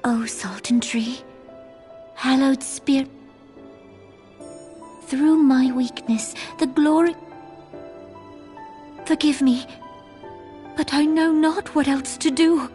O Sultan Tree, hallowed spirit, through my weakness, the glory... Forgive me, but I know not what else to do.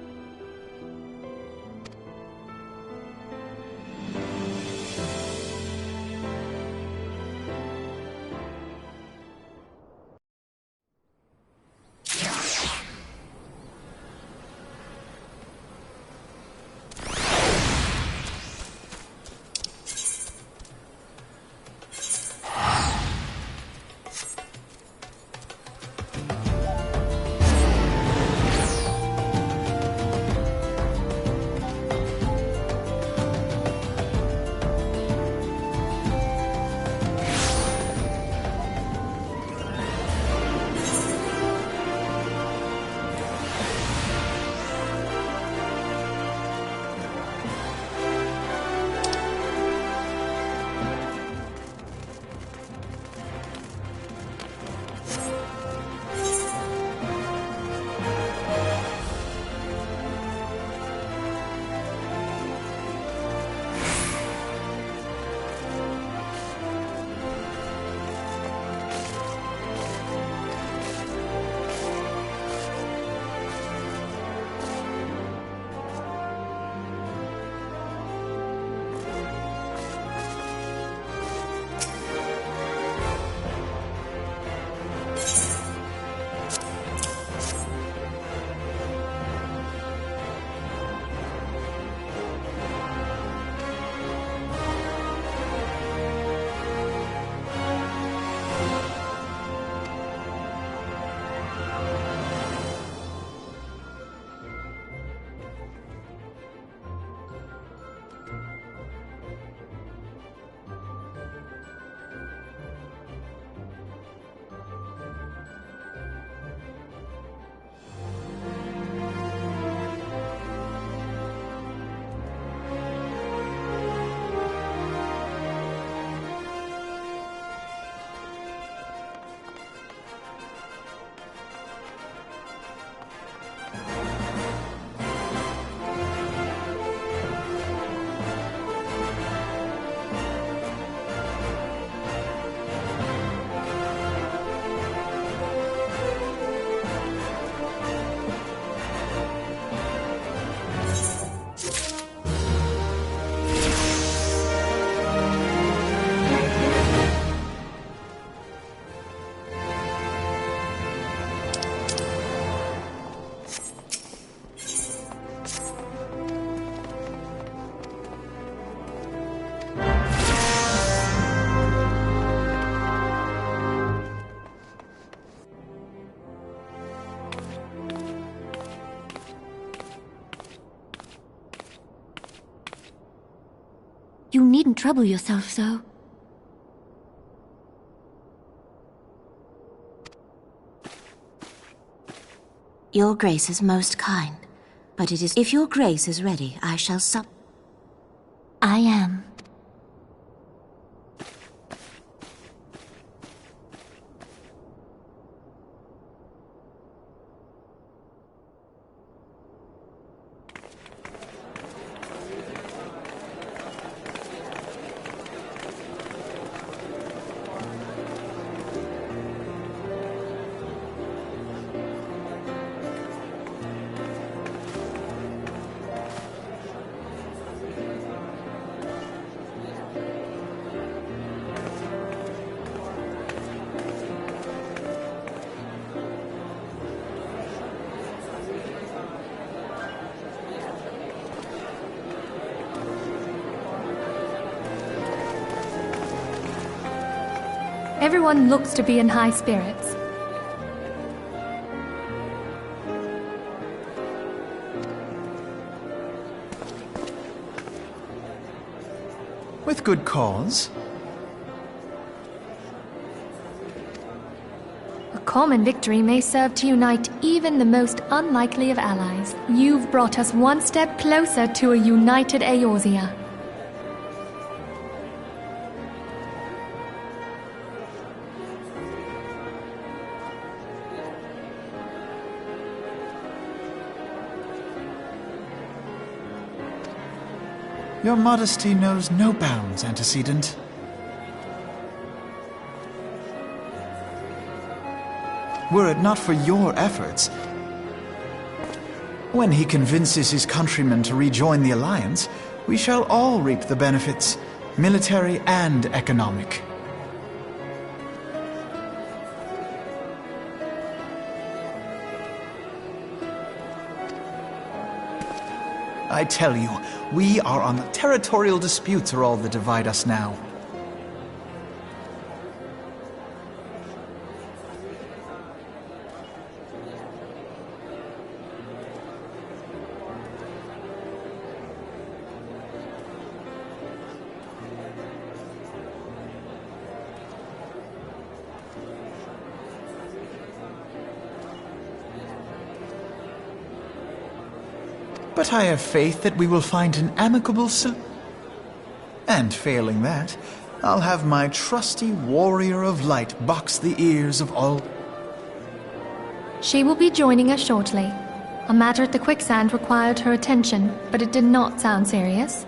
You needn't trouble yourself so. Your Grace is most kind, but it is... If your Grace is ready, I shall sup... I am. Everyone looks to be in high spirits. With good cause. A common victory may serve to unite even the most unlikely of allies. You've brought us one step closer to a united Eorzea. Your modesty knows no bounds, antecedent. Were it not for your efforts, when he convinces his countrymen to rejoin the Alliance, we shall all reap the benefits, military and economic. I tell you, we are on the territorial disputes are all that divide us now. But I have faith that we will find an amicable solution. And failing that, I'll have my trusty warrior of light box the ears of all. She will be joining us shortly. A matter at the quicksand required her attention, but it did not sound serious.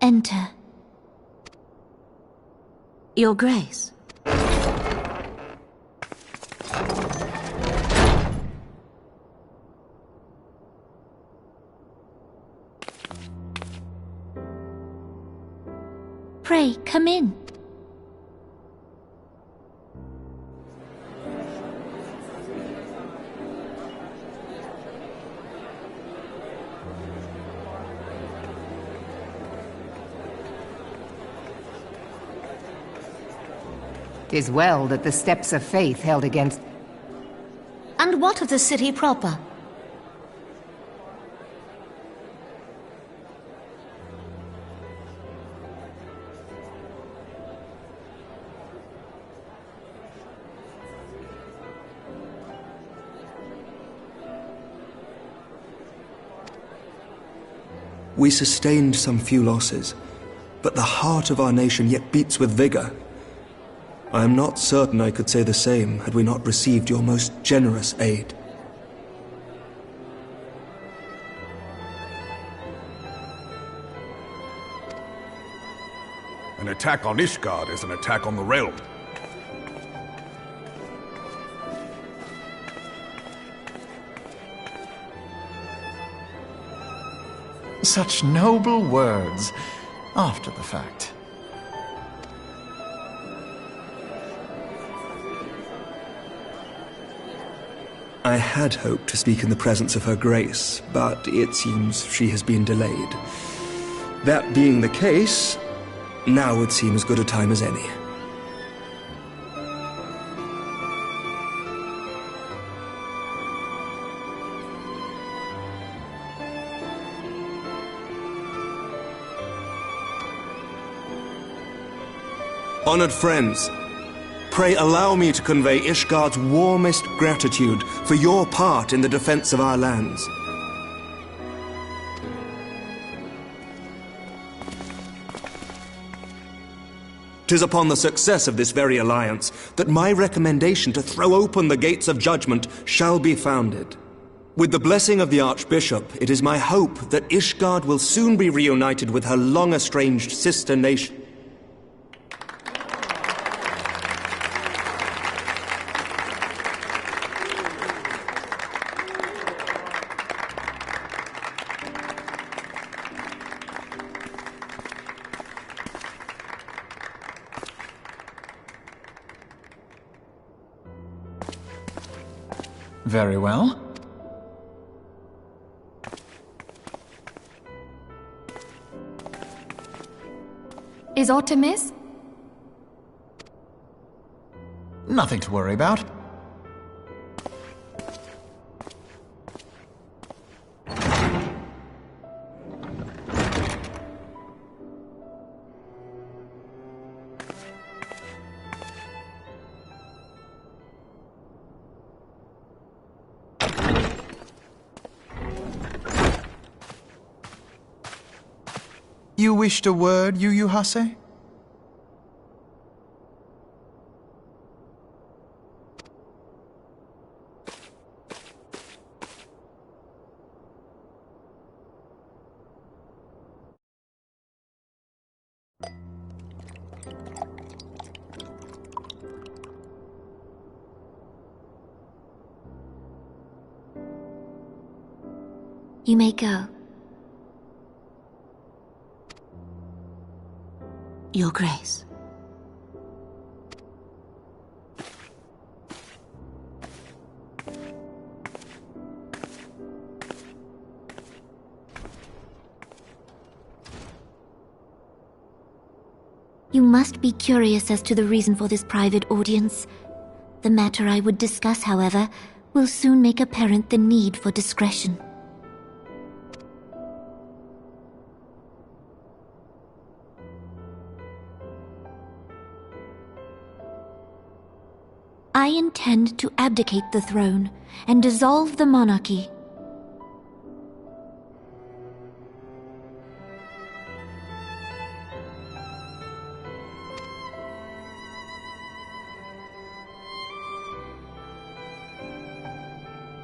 enter. Your Grace. Pray, come in. "'Tis well that the steps of faith held against..." And what of the city proper? We sustained some few losses, but the heart of our nation yet beats with vigor. I am not certain I could say the same had we not received your most generous aid. An attack on Ishgard is an attack on the realm. Such noble words after the fact. I had hoped to speak in the presence of Her Grace, but it seems she has been delayed. That being the case, now would seem as good a time as any. Honored friends, pray allow me to convey Ishgard's warmest gratitude for your part in the defense of our lands. "'Tis upon the success of this very alliance that my recommendation to throw open the gates of judgment shall be founded. With the blessing of the Archbishop, it is my hope that Ishgard will soon be reunited with her long-estranged sister nation. Very well. Is aught amiss? Nothing to worry about. You wished a word, Yu Hase? You may go. Your Grace. You must be curious as to the reason for this private audience. The matter I would discuss, however, will soon make apparent the need for discretion. I intend to abdicate the throne and dissolve the monarchy.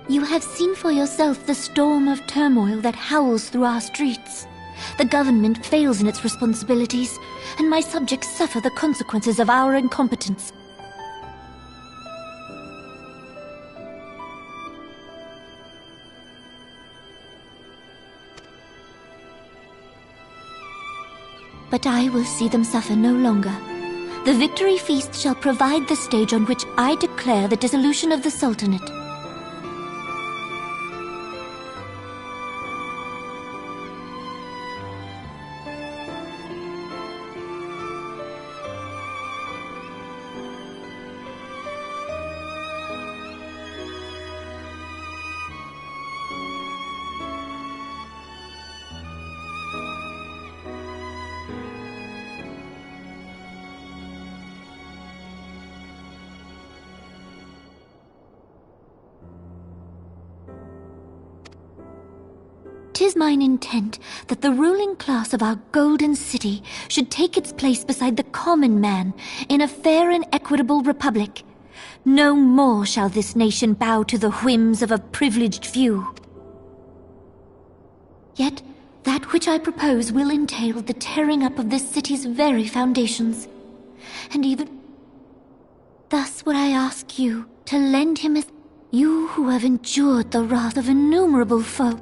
You have seen for yourself the storm of turmoil that howls through our streets. The government fails in its responsibilities, and my subjects suffer the consequences of our incompetence. But I will see them suffer no longer. The victory feast shall provide the stage on which I declare the dissolution of the Sultanate. "'Tis mine intent that the ruling class of our golden city should take its place beside the common man in a fair and equitable republic. No more shall this nation bow to the whims of a privileged few. Yet, that which I propose will entail the tearing up of this city's very foundations. And even thus would I ask you to lend him as you who have endured the wrath of innumerable foes.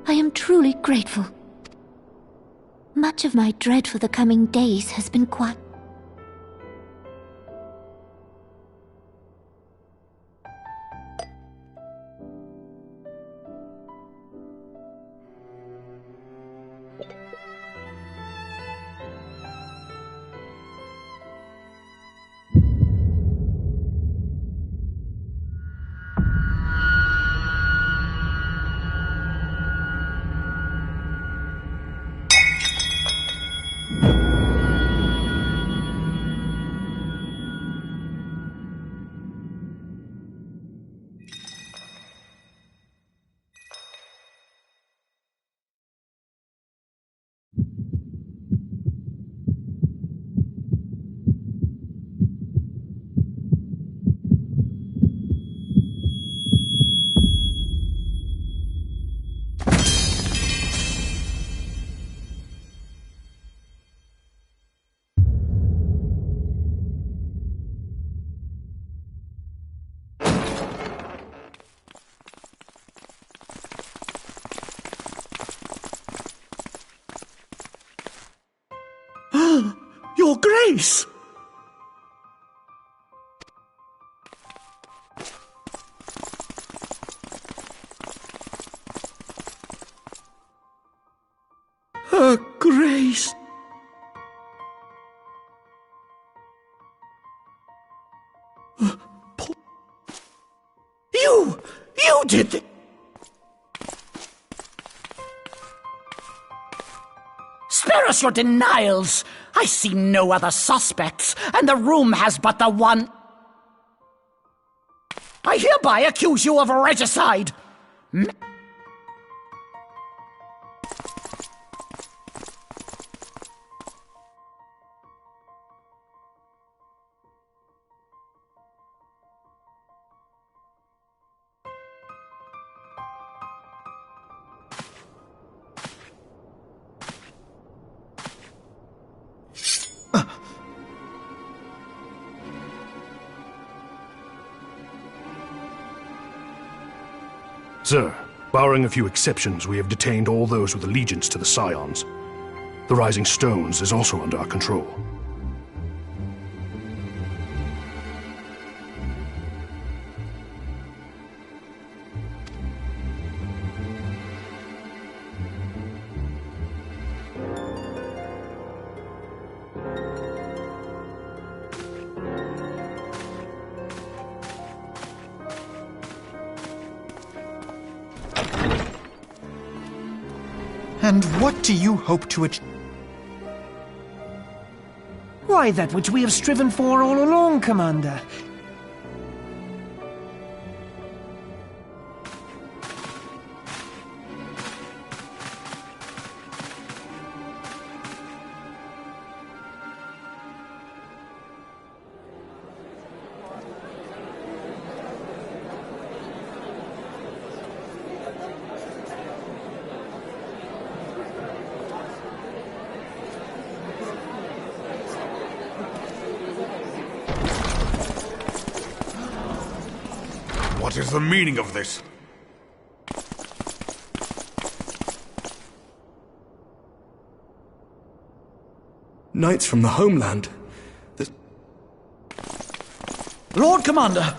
I am truly grateful. Much of my dread for the coming days has been quiet. Your Grace! Her Grace! You did it! Spare us your denials! I see no other suspects, and the room has but the one. I hereby accuse you of regicide! Sir, barring a few exceptions, we have detained all those with allegiance to the Scions. The Rising Stones is also under our control. And what do you hope to achieve? Why, that which we have striven for all along, Commander. What is the meaning of this? Knights from the homeland. Lord Commander,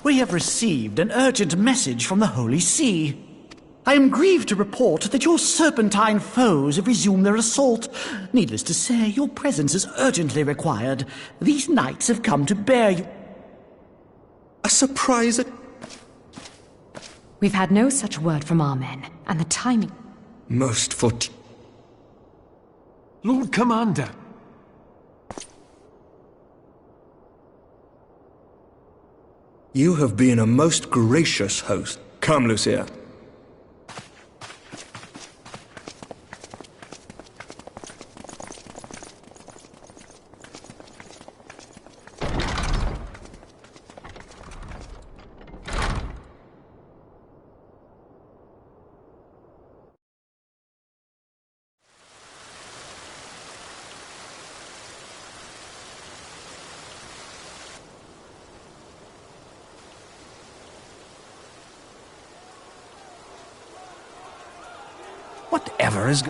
we have received an urgent message from the Holy See. I am grieved to report that your serpentine foes have resumed their assault. Needless to say, your presence is urgently required. These knights have come to bear you... A surprise... We've had no such word from our men, and the timing... Most fortunate. Lord Commander! You have been a most gracious host. Come, Lucia. Whatever is...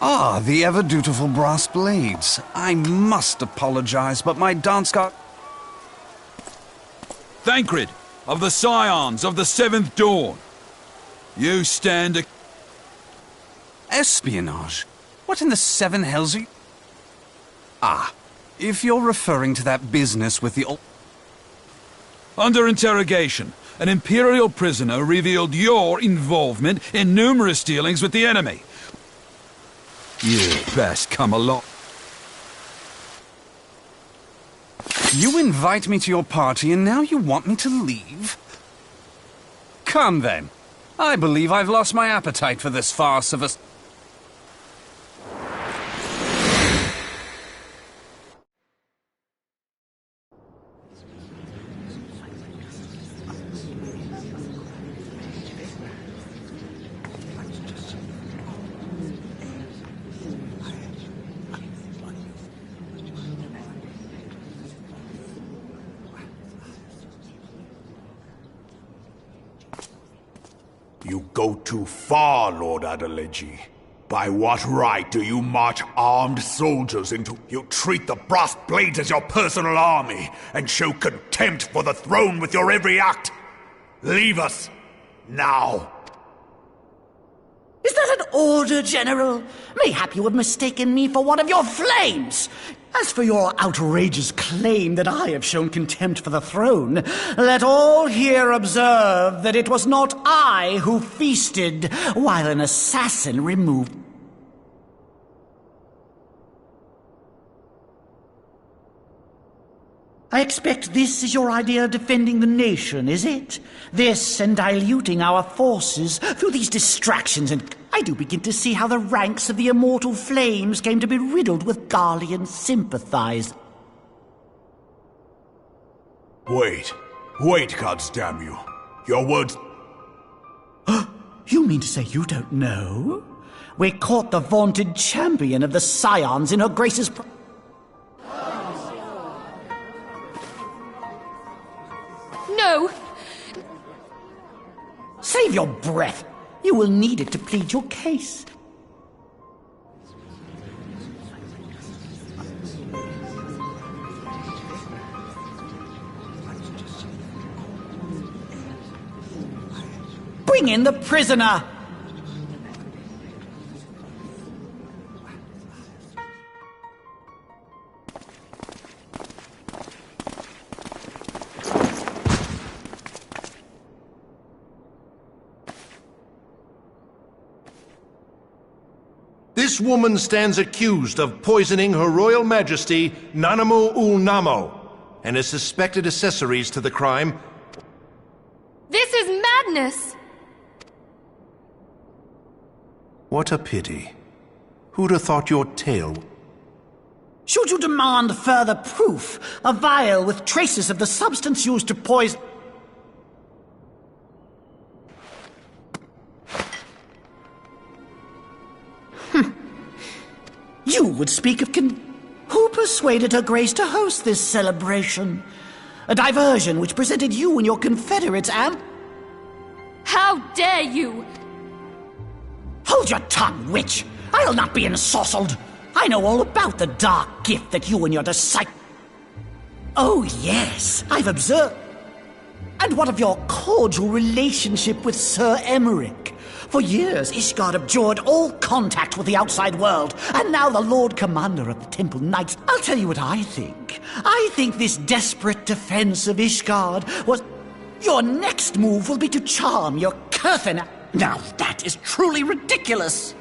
Ah, the ever-dutiful brass blades. I must apologize, but my dance got... Thancred, of the Scions of the Seventh Dawn. You stand a... Espionage? What in the seven hells are you... Ah, if you're referring to that business with the... Under interrogation, an Imperial prisoner revealed your involvement in numerous dealings with the enemy. You'd best come along. You invite me to your party and now you want me to leave? Come then. I believe I've lost my appetite for this farce of a... You go too far, Lord Adeleji. By what right do you march armed soldiers into... You treat the brass blades as your personal army, and show contempt for the throne with your every act. Leave us, now. Is that an order, General? Mayhap you have mistaken me for one of your flames. As for your outrageous claim that I have shown contempt for the throne, let all here observe that it was not I who feasted while an assassin removed... I expect this is your idea of defending the nation, is it? This and diluting our forces through these distractions, and I do begin to see how the ranks of the immortal flames came to be riddled with Garlean sympathizers. Wait, goddamn you. Your words... You mean to say you don't know? We caught the vaunted champion of the Scions in her grace's... No! Save your breath. You will need it to plead your case. Bring in the prisoner! This woman stands accused of poisoning Her Royal Majesty Nanamu ul Namo and is suspected accessories to the crime. This is madness! What a pity. Who'd have thought your tale... Should you demand further proof, a vial with traces of the substance used to poison... You would speak of Who persuaded Her Grace to host this celebration? A diversion which presented you and your confederates How dare you! Hold your tongue, witch! I'll not be ensorcelled! I know all about the dark gift that you and your disciples... Oh, yes, I've observed. And what of your cordial relationship with Sir Emmerich? For years, Ishgard abjured all contact with the outside world, and now the Lord Commander of the Temple Knights. I'll tell you what I think. I think this desperate defense of Ishgard was... Your next move will be to charm your Kurthen... Now that is truly ridiculous!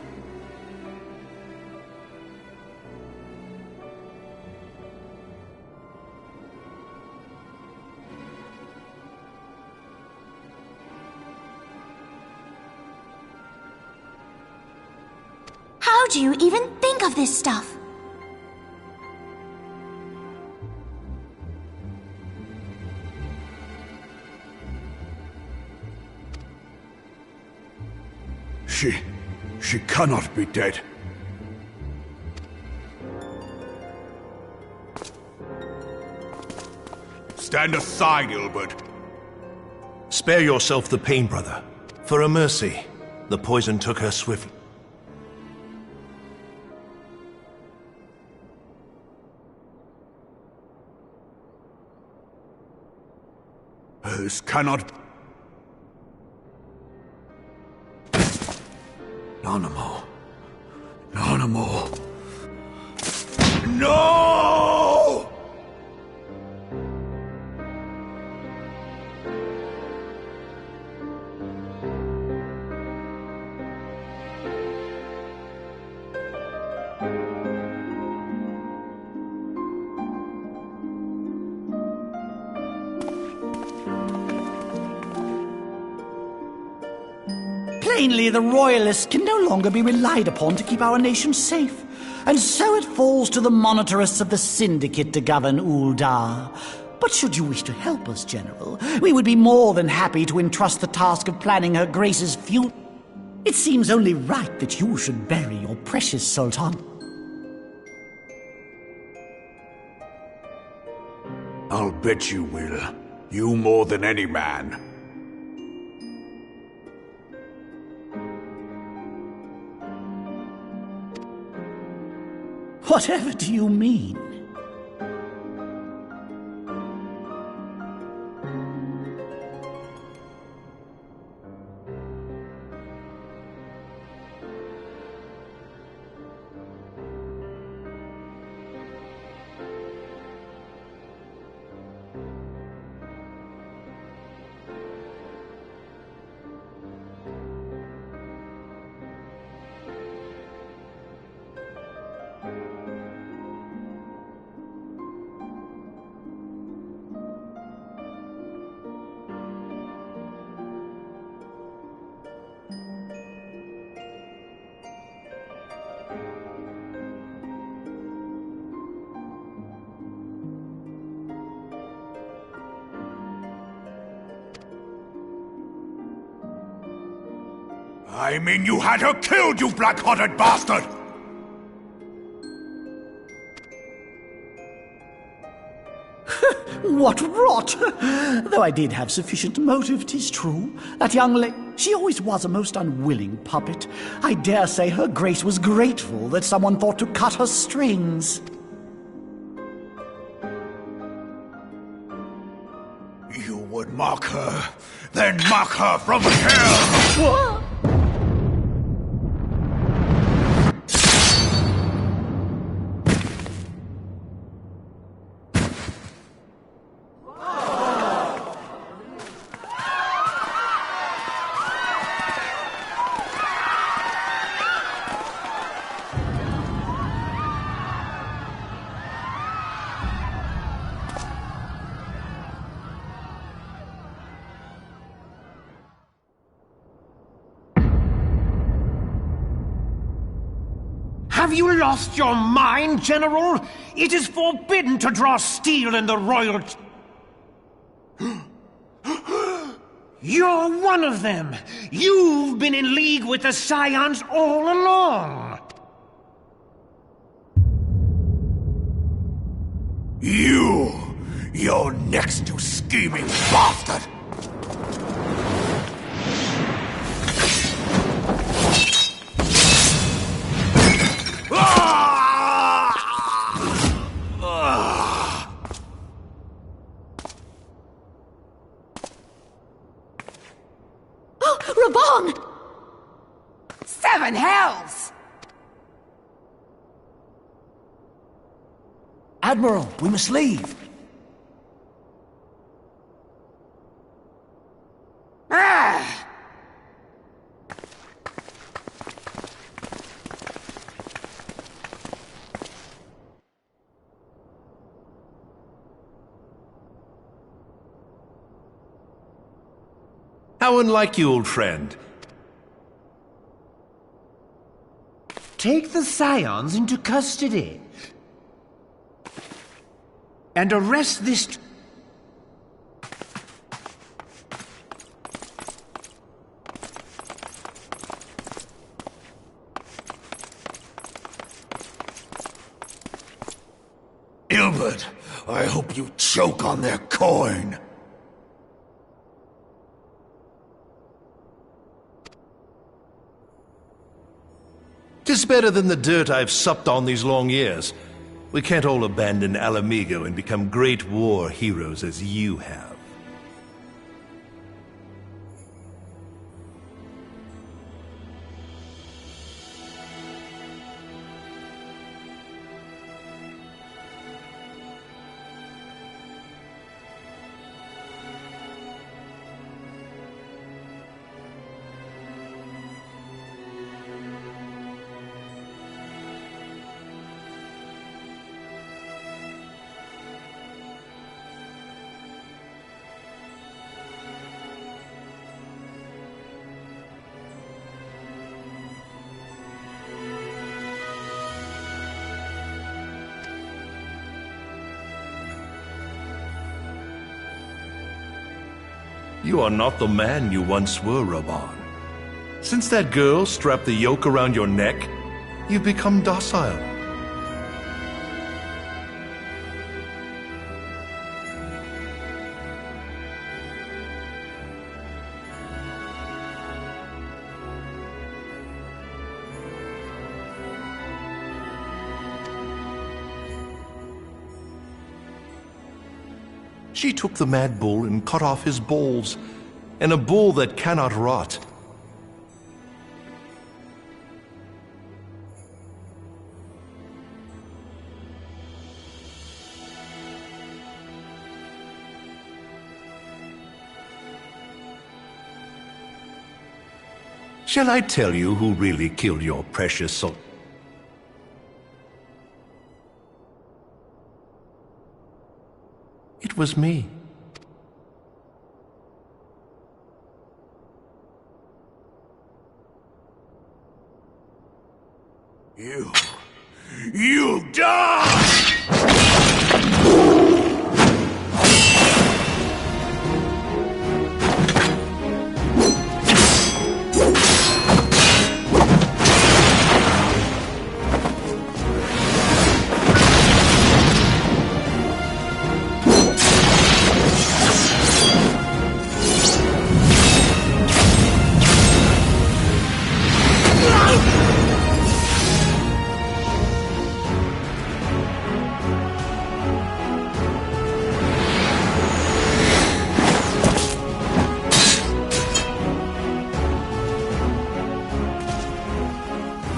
How do you even think of this stuff? She cannot be dead. Stand aside, Ilbert. Spare yourself the pain, brother. For a mercy, the poison took her swiftly. Hers cannot... Nanamo. Nanamo. No! Plainly, the Royalists can no longer be relied upon to keep our nation safe. And so it falls to the monitorists of the Syndicate to govern Uldar. But should you wish to help us, General, we would be more than happy to entrust the task of planning Her Grace's future. It seems only right that you should bury your precious Sultan. I'll bet you will. You more than any man. Whatever do you mean? I mean, you had her killed, you black-hearted bastard! What rot! Though I did have sufficient motive, 'tis true. That young lady, she always was a most unwilling puppet. I dare say Her Grace was grateful that someone thought to cut her strings. You would mock her, then mock her from hell! What? Have you lost your mind, General? It is forbidden to draw steel in the royal... You're one of them! You've been in league with the Scions all along! You're next, you scheming bastard! Raban! Seven hells! Admiral, we must leave. Ah! How unlike you, old friend. Take the Scions into custody. And arrest this... Ilbert, I hope you choke on their coin. Tis better than the dirt I've supped on these long years. We can't all abandon Alamigo and become great war heroes as you have. You are not the man you once were, Raban. Since that girl strapped the yoke around your neck, you've become docile. She took the mad bull and cut off his balls, and a bull that cannot rot. Shall I tell you who really killed your precious soul? It was me. You die!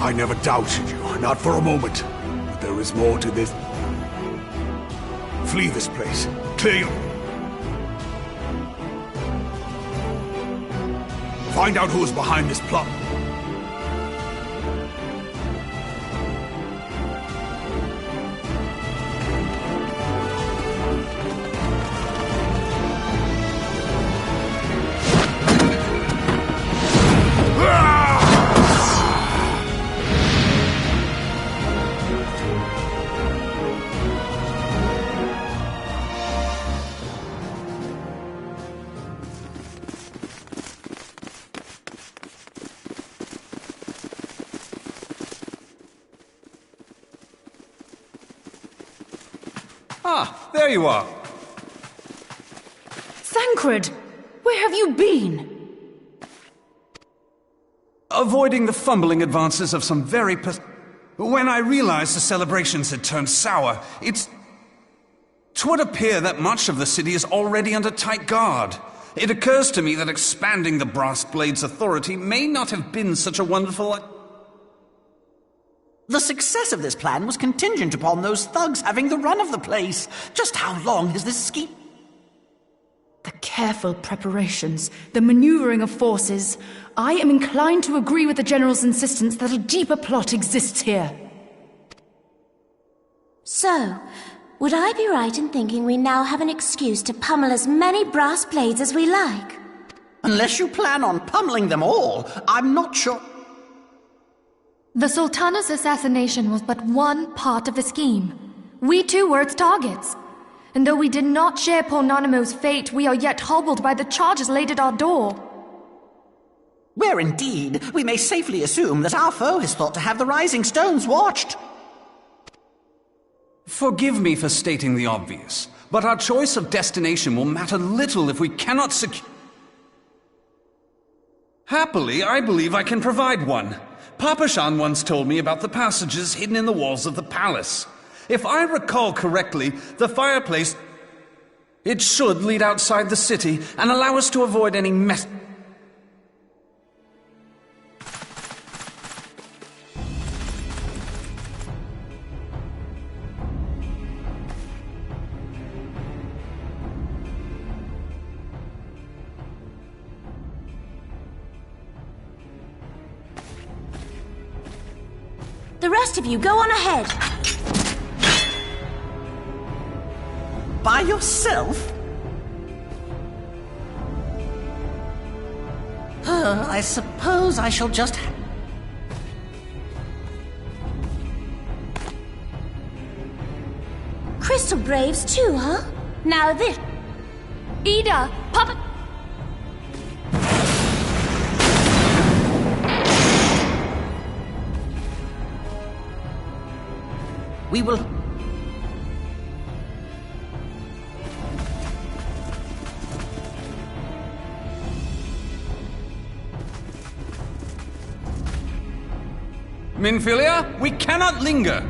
I never doubted you, not for a moment. But there is more to this. Flee this place. Clear. Find out who is behind this plot. Ah, there you are. Thancred, where have you been? Avoiding the fumbling advances of some very When I realized the celebrations had turned sour, it would appear that much of the city is already under tight guard. It occurs to me that expanding the Brass Blade's authority may not have been such a wonderful... The success of this plan was contingent upon those thugs having the run of the place. Just how long has this scheme... The careful preparations, the maneuvering of forces. I am inclined to agree with the General's insistence that a deeper plot exists here. So, would I be right in thinking we now have an excuse to pummel as many brass blades as we like? Unless you plan on pummeling them all, I'm not sure... The Sultana's assassination was but one part of the scheme. We too were its targets. And though we did not share Pornonimo's fate, we are yet hobbled by the charges laid at our door. Where indeed, we may safely assume that our foe has thought to have the Rising Stones watched. Forgive me for stating the obvious, but our choice of destination will matter little if we cannot secure... Happily, I believe I can provide one. Papashan once told me about the passages hidden in the walls of the palace. If I recall correctly, the fireplace... It should lead outside the city and allow us to avoid any mess... The rest of you, go on ahead. By yourself? I suppose I shall just... Crystal Braves too, huh? Now this... Ida! Papa... We will... Minfilia, we cannot linger!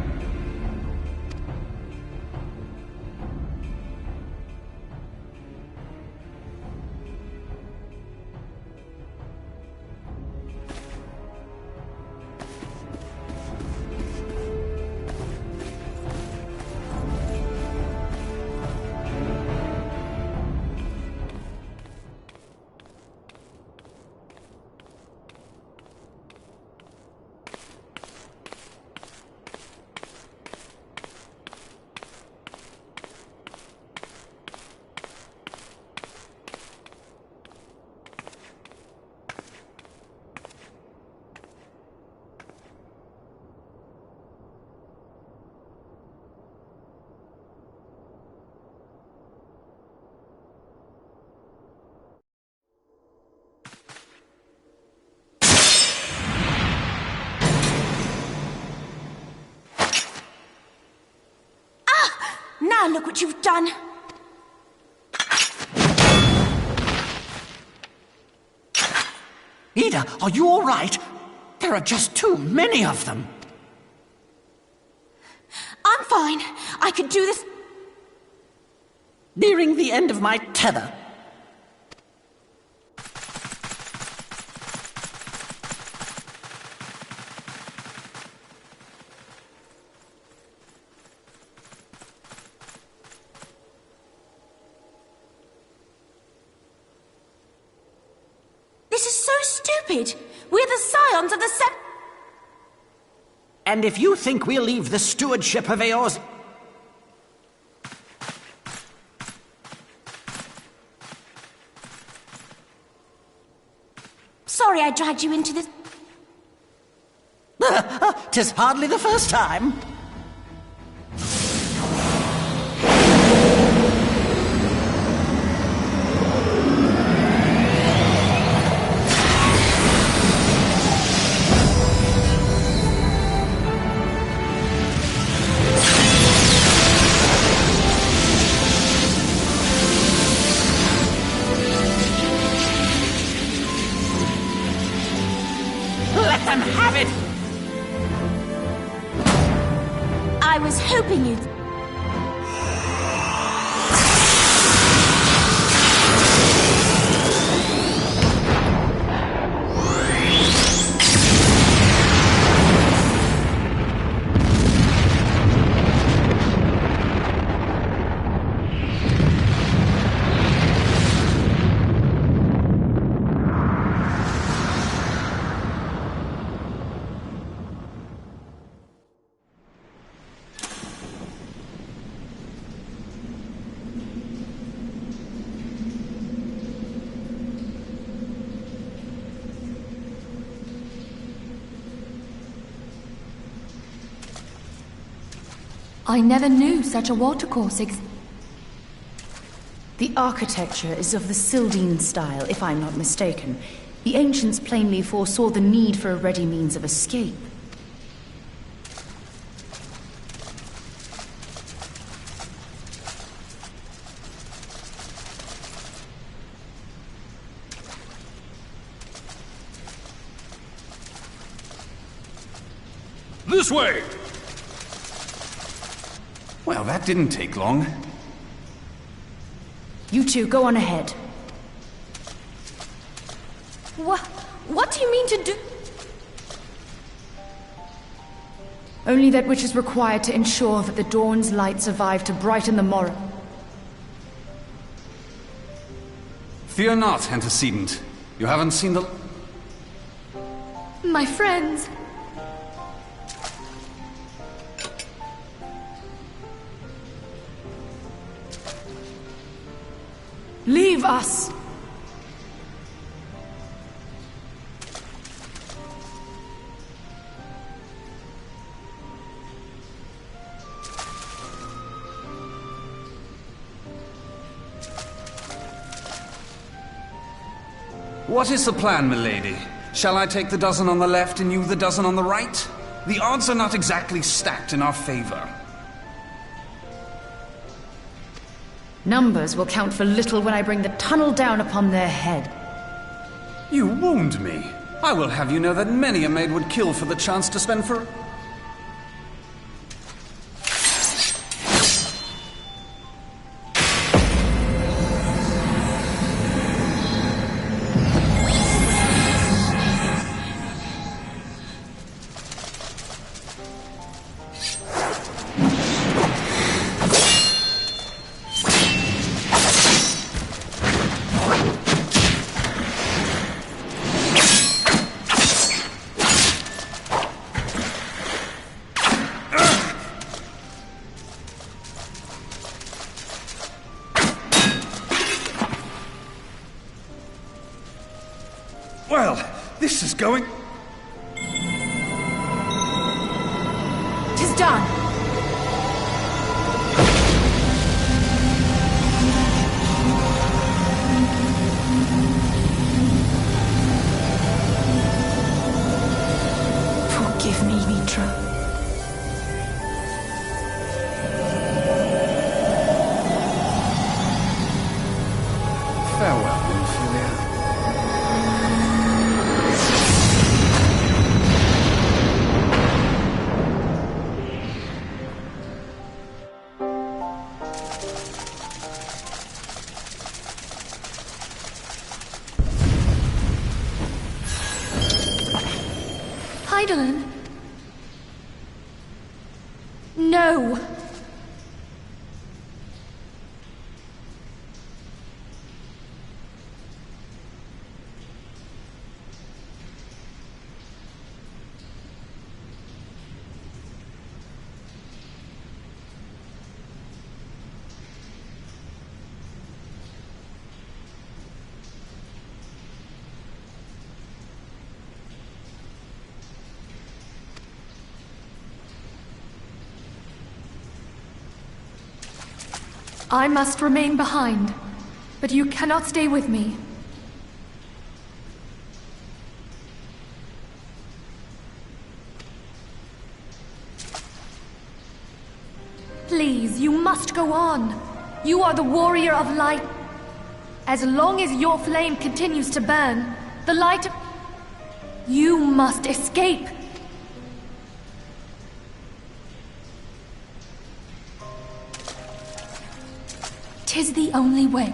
Now look what you've done. Ida, are you all right? There are just too many of them. I'm fine. I could do this. Nearing the end of my tether. This is so stupid. We're the scions of the And if you think we'll leave the stewardship of Eor's... Sorry I dragged you into this. 'Tis hardly the first time. was hoping you'd... I never knew such a watercourse existed. The architecture is of the Sildine style, if I'm not mistaken. The ancients plainly foresaw the need for a ready means of escape. This way! Well, that didn't take long. You two, go on ahead. What do you mean to do? Only that which is required to ensure that the dawn's light survive to brighten the morrow. Fear not, antecedent. You haven't seen the... My friends. Leave us! What is the plan, milady? Shall I take the dozen on the left and you the dozen on the right? The odds are not exactly stacked in our favor. Numbers will count for little when I bring the tunnel down upon their head. You wound me. I will have you know that many a maid would kill for the chance to spend for... Well, this is going... 'Tis done! Forgive me, Mitra. Farewell, Ophelia. Hydaelyn? No! I must remain behind, but you cannot stay with me. Please, you must go on. You are the warrior of light. As long as your flame continues to burn, the light of... You must escape. 'Tis the only way.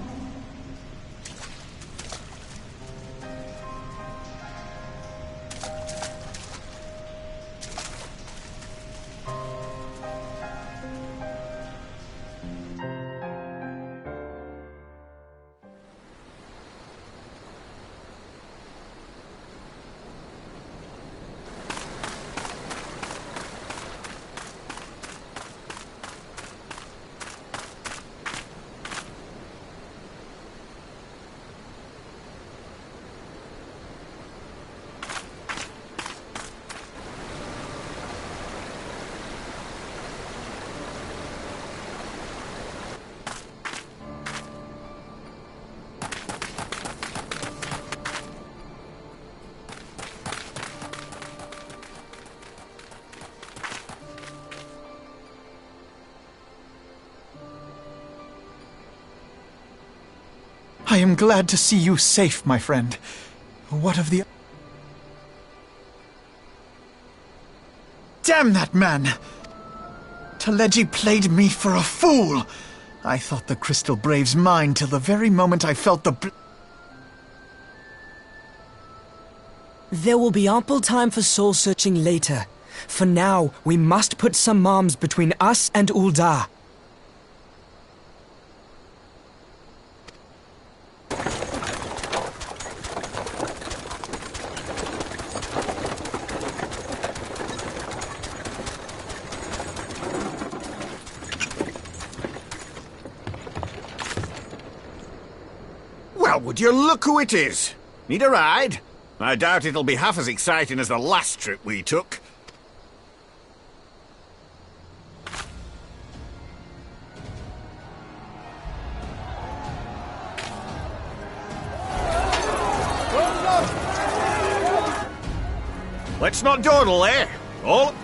I am glad to see you safe, my friend. What of the... Damn that man! Taleji played me for a fool! I thought the Crystal Brave's mine till the very moment I felt the... There will be ample time for soul-searching later. For now, we must put some arms between us and Ul'dah. Well, would you look who it is? Need a ride? I doubt it'll be half as exciting as the last trip we took. Let's not dawdle, eh? All...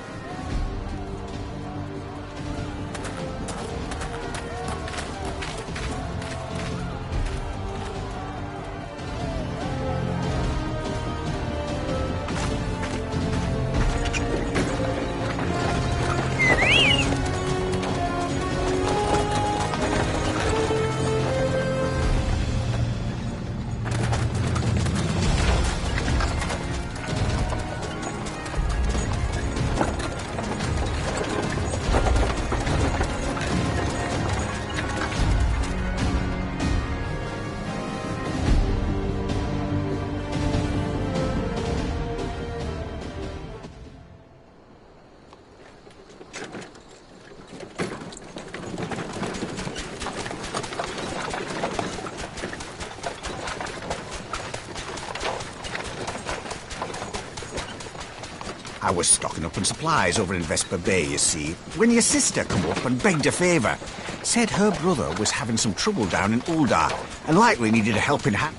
I was stocking up on supplies over in Vesper Bay, you see, when your sister come up and begged a favour. Said her brother was having some trouble down in Ul'dah, and likely needed a helping hand.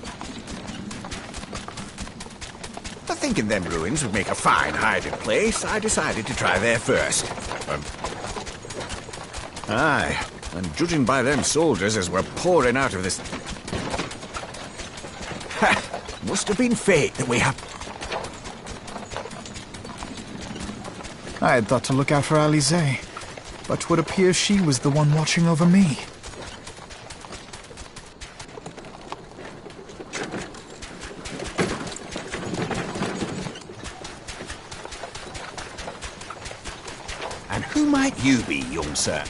But thinking them ruins would make a fine hiding place, I decided to try there first. Aye, and judging by them soldiers as we're pouring out of this... Must have been fate that we have... I had thought to look out for Alize, but 'twould appear she was the one watching over me. And who might you be, young sir?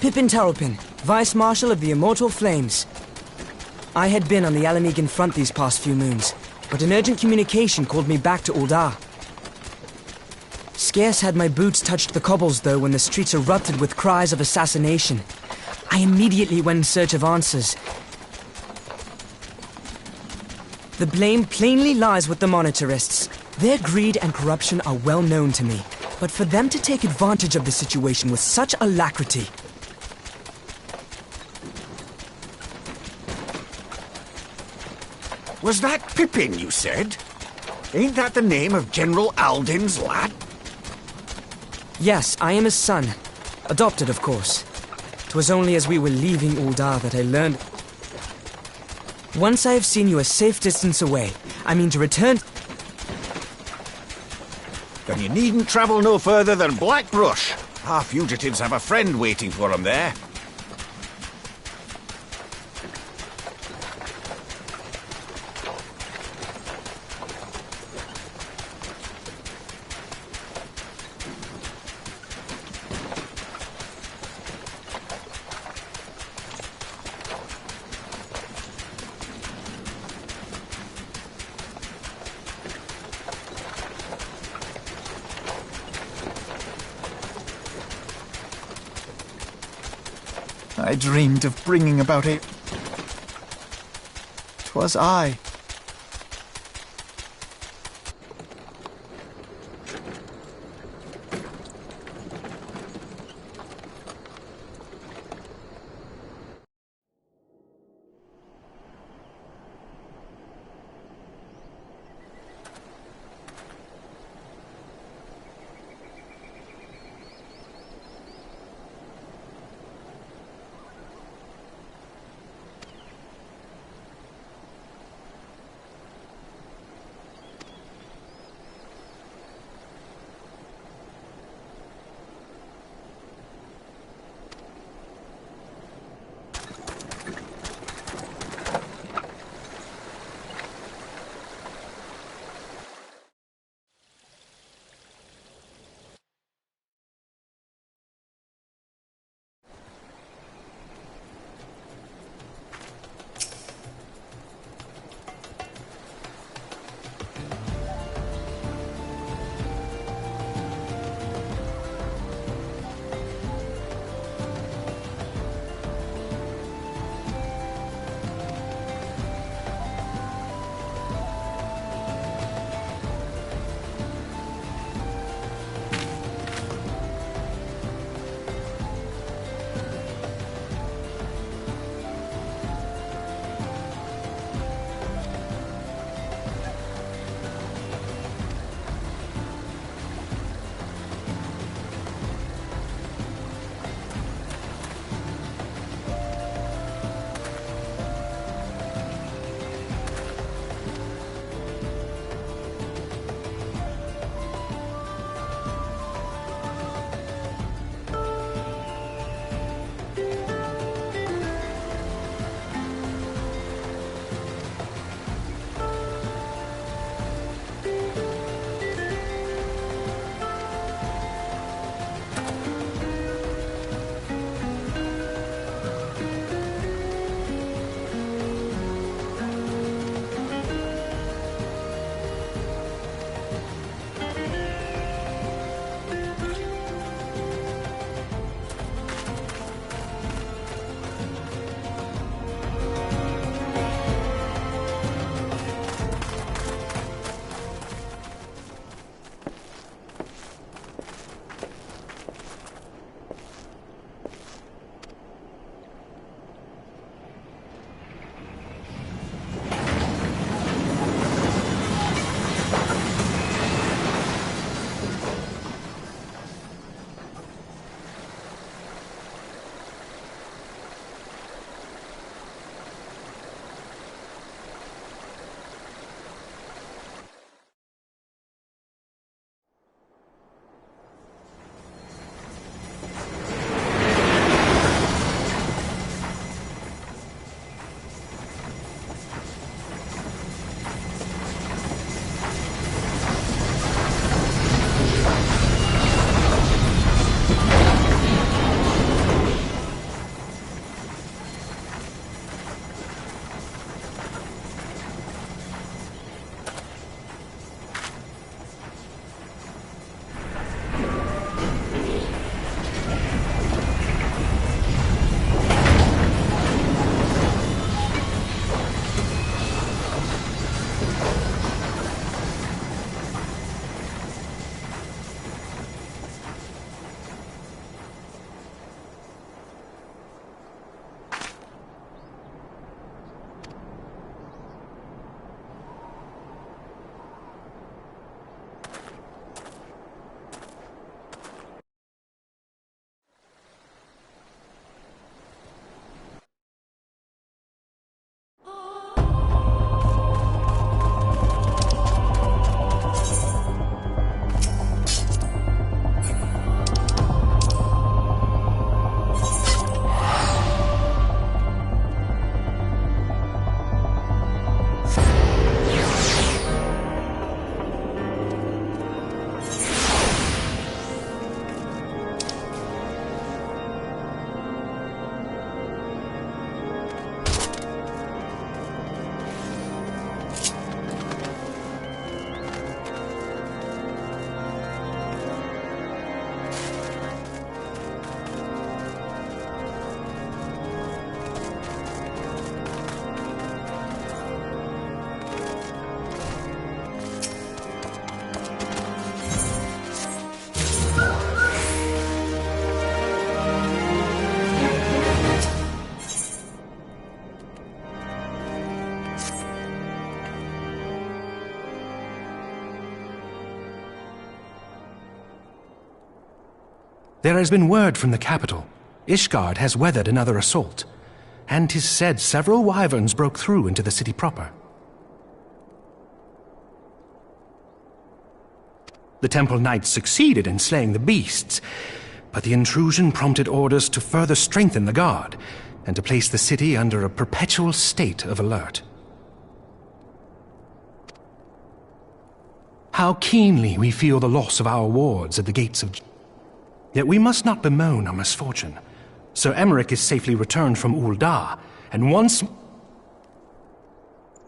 Pippin Taropin, Vice Marshal of the Immortal Flames. I had been on the Alamegan front these past few moons, but an urgent communication called me back to Ul'dah. Scarce had my boots touched the cobbles, though, when the streets erupted with cries of assassination. I immediately went in search of answers. The blame plainly lies with the Monetarists. Their greed and corruption are well known to me, but for them to take advantage of the situation with such alacrity... Was that Pippin, you said? Ain't that the name of General Alden's lad? Yes, I am his son. Adopted, of course. 'Twas only as we were leaving Ul'dah that I learned... Once I have seen you a safe distance away, I mean to return... Then you needn't travel no further than Blackbrush. Our fugitives have a friend waiting for them there. I dreamed of bringing about a... 'Twas I. There has been word from the capital. Ishgard has weathered another assault, and 'tis said several wyverns broke through into the city proper. The Temple Knights succeeded in slaying the beasts, but the intrusion prompted orders to further strengthen the guard and to place the city under a perpetual state of alert. How keenly we feel the loss of our wards at the gates of... Yet we must not bemoan our misfortune. Sir Emmerich is safely returned from Ul'dah, and once...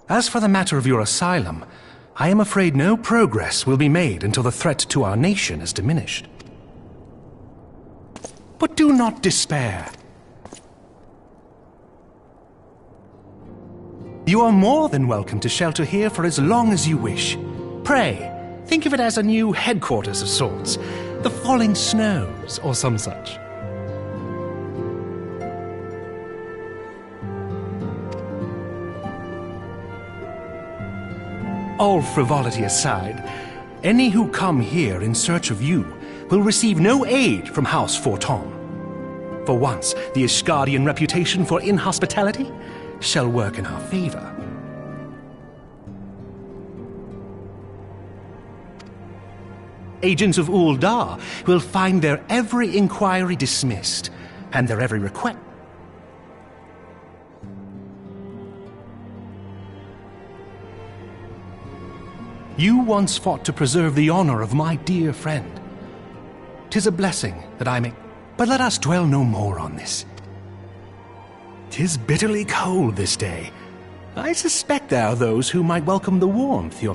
As for the matter of your asylum, I am afraid no progress will be made until the threat to our nation is diminished. But do not despair. You are more than welcome to shelter here for as long as you wish. Pray, think of it as a new headquarters of sorts. The Falling Snows, or some such. All frivolity aside, any who come here in search of you will receive no aid from House Forton. For once, the Ishgardian reputation for inhospitality shall work in our favor. Agents of Ul'dah will find their every inquiry dismissed, and their every request. You once fought to preserve the honor of my dear friend. 'Tis a blessing that I may... But let us dwell no more on this. 'Tis bitterly cold this day. I suspect there are those who might welcome the warmth your...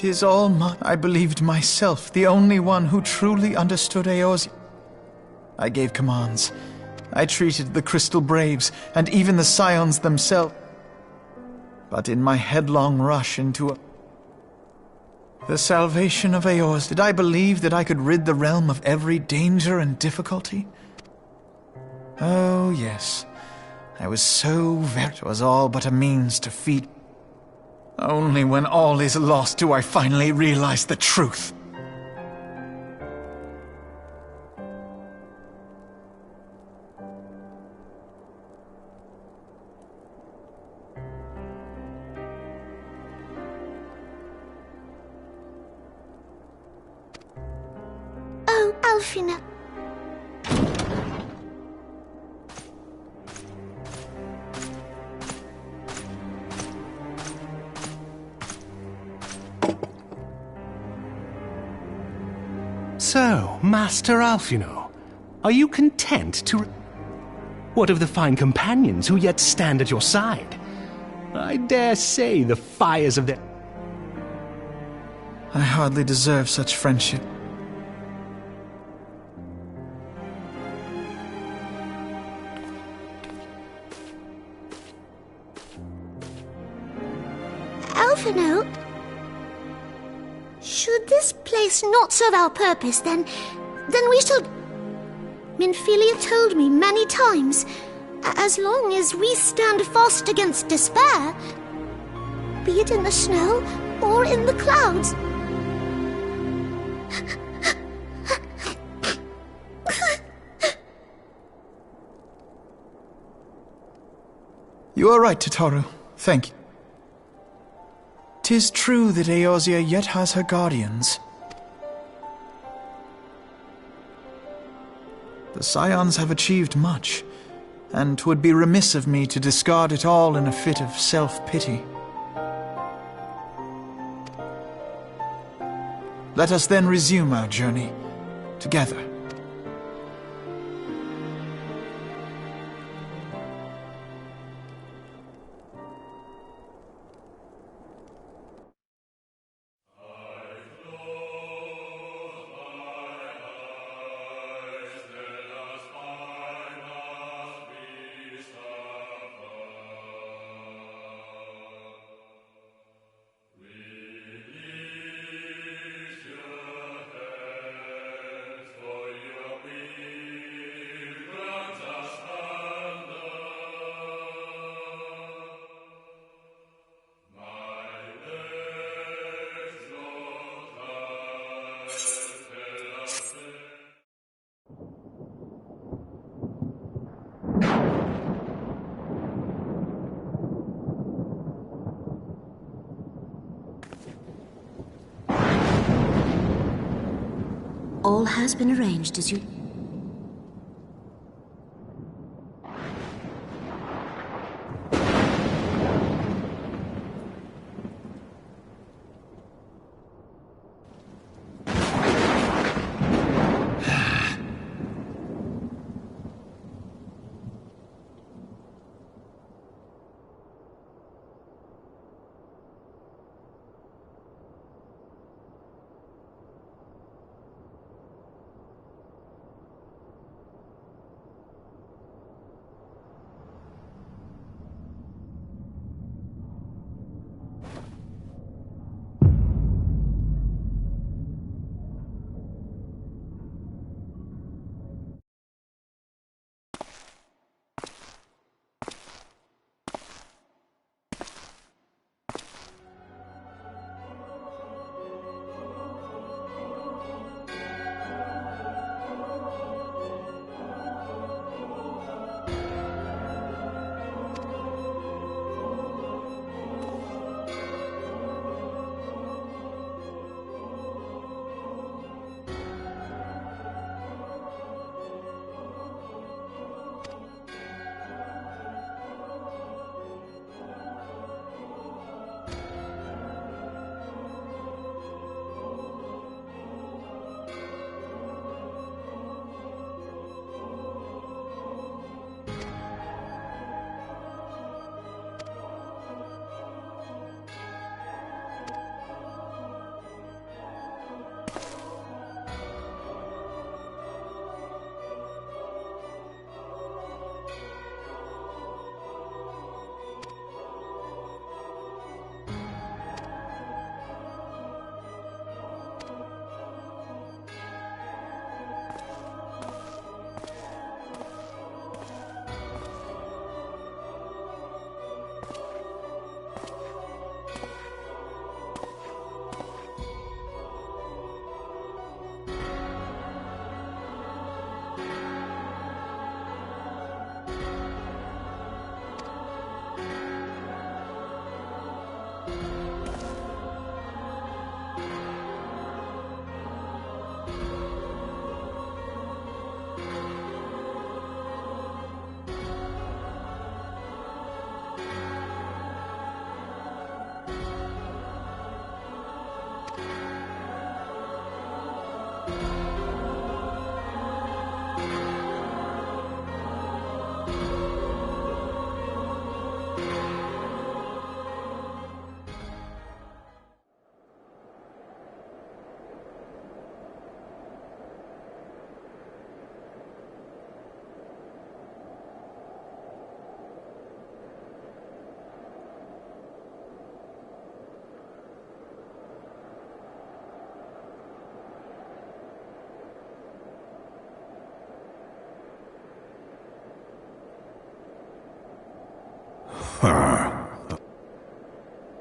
'Tis all I believed myself the only one who truly understood Eorzea. I gave commands. I treated the Crystal Braves, and even the Scions themselves. But in my headlong rush into the salvation of Eorzea, did I believe that I could rid the realm of every danger and difficulty? Oh, yes. I was so very... It was all but a means to feed. Only when all is lost do I finally realize the truth. Oh, Alfina. So, Master Alfino, are you content to... What of the fine companions who yet stand at your side? I dare say the fires of their... I hardly deserve such friendship. Alfino? Should this place not serve our purpose, then we shall... Minfilia told me many times, as long as we stand fast against despair, be it in the snow or in the clouds. You are right, Tataru. Thank you. 'Tis true that Eorzea yet has her guardians. The Scions have achieved much, and 'twould be remiss of me to discard it all in a fit of self-pity. Let us then resume our journey together. All has been arranged as you...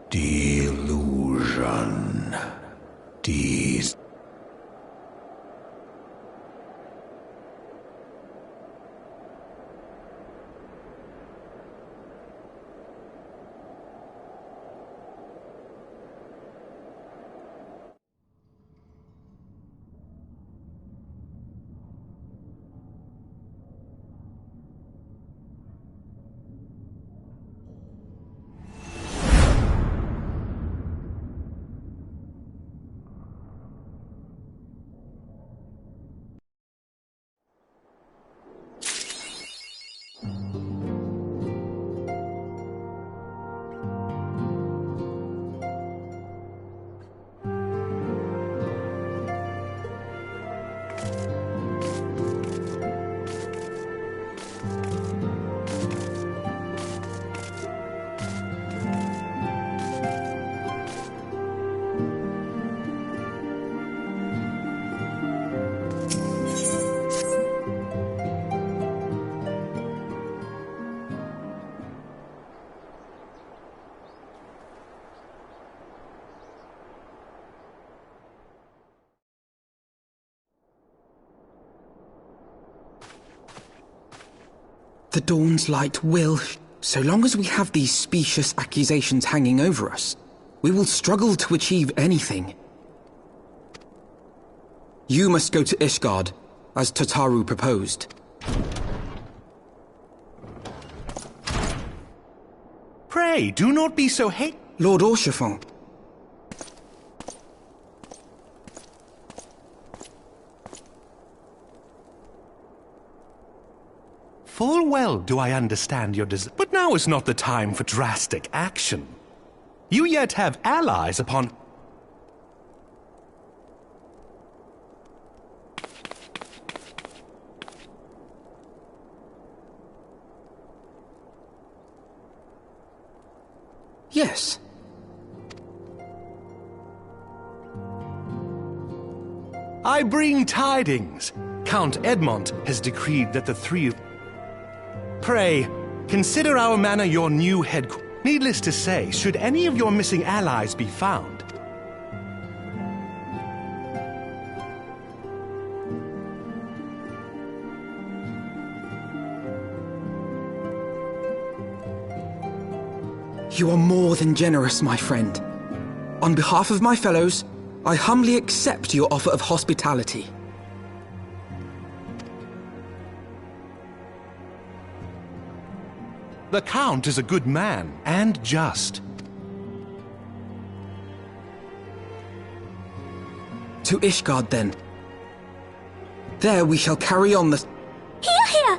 Delusion. Dees. The dawn's light will... So long as we have these specious accusations hanging over us, we will struggle to achieve anything. You must go to Ishgard, as Tataru proposed. Pray, do not be so Lord Orchefort. Full well do I understand your desire, but now is not the time for drastic action. You yet have allies upon... Yes. I bring tidings. Count Edmont has decreed that the three of... Pray, consider our manor your new headquarters. Needless to say, should any of your missing allies be found... You are more than generous, my friend. On behalf of my fellows, I humbly accept your offer of hospitality. The Count is a good man, and just. To Ishgard, then. There we shall carry on the... Here, here!